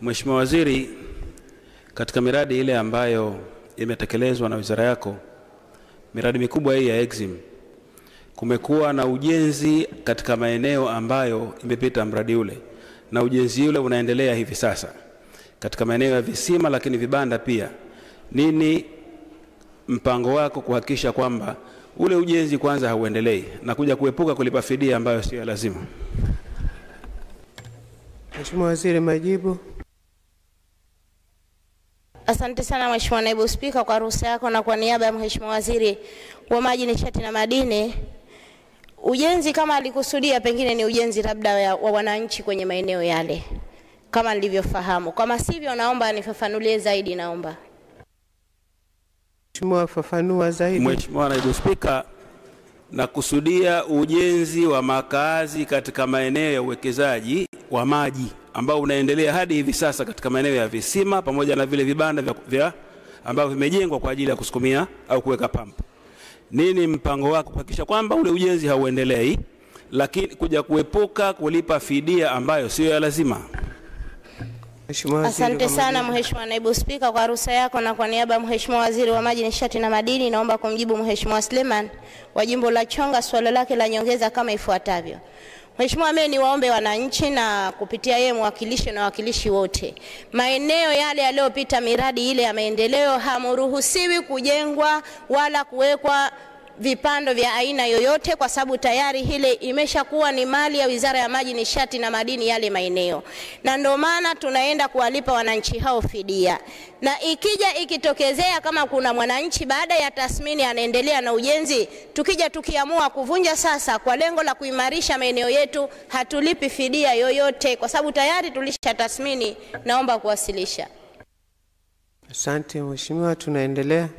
Mheshimiwa Waziri, katika miradi ile ambayo imetekelezwa na wizara yako, miradi mikubwa hii ya EXIM, kumekuwa na ujenzi katika maeneo ambayo imepita mradi ule, na ujenzi ule unaendelea hivi sasa katika maeneo ya visima lakini vibanda pia. Nini mpango wako kuhakikisha kwamba ule ujenzi kwanza hauendelei na kuja kuepuka kulipa fidia ambayo sio lazima? Mheshimiwa Waziri, majibu. Asante sana Mheshimiwa Naibu Spika kwa ruhusa yako, na kwa niaba ya Mheshimiwa Waziri wa Maji, Nishati na Madini, ujenzi kama alikusudia pengine ni ujenzi labda wa wananchi kwenye maeneo yale kama nilivyofahamu. Kama sivyo, naomba nifafanulie zaidi, naomba. Mheshimiwa, fafanua zaidi. Mheshimiwa Naibu Spika, nakusudia ujenzi wa makazi katika maeneo ya uwekezaji wa maji ambao unaendelea hadi hivi sasa katika maeneo ya visima pamoja na vile vibanda vya ambavyo vimejengwa kwa ajili ya kusukumia au kuweka pampu. Nini mpango wako kuhakikisha kwamba ule ujenzi hauendelei lakini kuja kuepuka kulipa fidia ambayo sio ya lazima? Asante sana Mheshimiwa Naibu Spika kwa ruhusa yako, na kwa niaba ya Mheshimiwa Waziri wa Maji, Nishati na Madini, naomba kumjibu Mheshimiwa Suleiman wa Jimbo la Chonga swali lake la nyongeza kama ifuatavyo. Mheshimiwa, mimi niwaombe wananchi na kupitia yeye mwakilishi na wakilishi wote, maeneo yale yaliyopita miradi ile ya maendeleo hamruhusiwi kujengwa wala kuwekwa vipando vya aina yoyote, kwa sababu tayari hile imeshakuwa ni mali ya Wizara ya Maji, Nishati na Madini yale maeneo, na ndio maana tunaenda kuwalipa wananchi hao fidia. Na ikitokezea kama kuna mwananchi baada ya tathmini anaendelea na ujenzi, tukija tukiamua kuvunja sasa kwa lengo la kuimarisha maeneo yetu, hatulipi fidia yoyote kwa sababu tayari tulisha tathmini. Naomba kuwasilisha. Asante Mheshimiwa, tunaendelea.